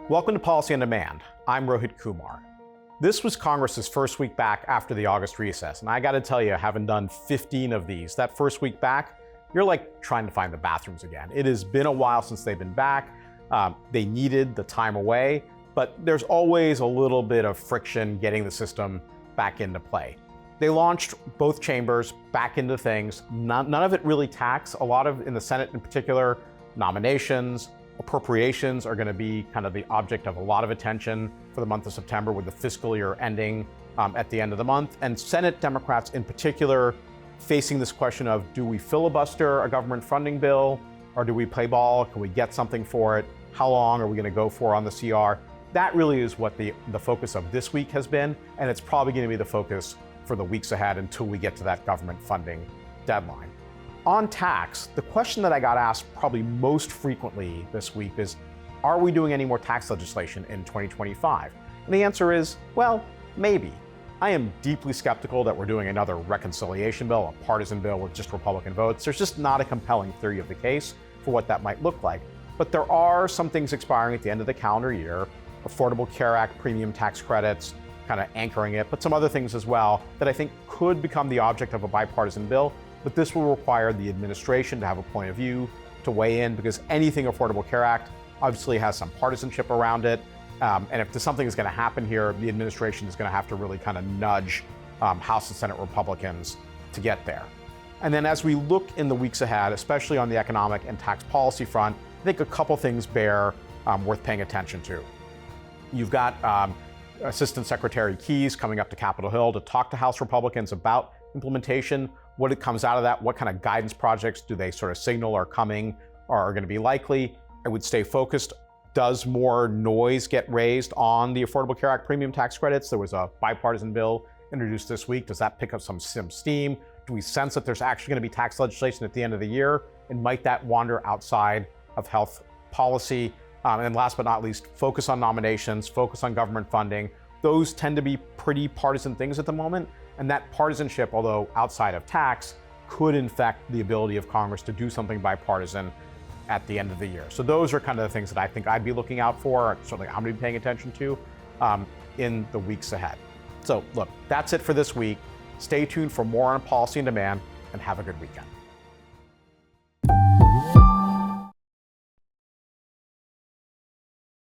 Welcome to Policy on Demand. I'm Rohit Kumar. This was Congress's first week back after the August recess, and I got to tell you, having done 15 of these, that first week back, you're like trying to find the bathrooms again. It has been a while since they've been back. They needed the time away, but there's always a little bit of friction getting the system back into play. They launched both chambers back into things. None of it really tax. A lot of, in the Senate in particular, nominations, appropriations are going to be kind of the object of a lot of attention for the month of September, with the fiscal year ending at the end of the month. And Senate Democrats in particular facing this question of, do we filibuster a government funding bill, or do we play ball? Can we get something for it? How long are we going to go for on the CR? That really is what the focus of this week has been, and it's probably going to be the focus for the weeks ahead until we get to that government funding deadline. On tax, the question that I got asked probably most frequently this week is, are we doing any more tax legislation in 2025? And the answer is, well, maybe. I am deeply skeptical that we're doing another reconciliation bill, a partisan bill with just Republican votes. There's just not a compelling theory of the case for what that might look like. But there are some things expiring at the end of the calendar year, Affordable Care Act premium tax credits, kind of anchoring it, but some other things as well that I think could become the object of a bipartisan bill. But this will require the administration to have a point of view, to weigh in, because anything Affordable Care Act obviously has some partisanship around it. And if something is going to happen here, the administration is going to have to really kind of nudge House and Senate Republicans to get there. And then as we look in the weeks ahead, especially on the economic and tax policy front, I think a couple things bear worth paying attention to. You've got Assistant Secretary Keyes coming up to Capitol Hill to talk to House Republicans about implementation, what it comes out of that, what kind of guidance projects do they sort of signal are coming or are going to be likely. I would stay focused. Does more noise get raised on the Affordable Care Act premium tax credits? There was a bipartisan bill introduced this week. Does that pick up some steam? Do we sense that there's actually going to be tax legislation at the end of the year? And might that wander outside of health policy? And then last but not least, focus on nominations, focus on government funding. Those tend to be pretty partisan things at the moment. And that partisanship, although outside of tax, could infect the ability of Congress to do something bipartisan at the end of the year. So those are kind of the things that I think I'd be looking out for, certainly I'm going to be paying attention to in the weeks ahead. So look, that's it for this week. Stay tuned for more on Policy on Demand, and have a good weekend.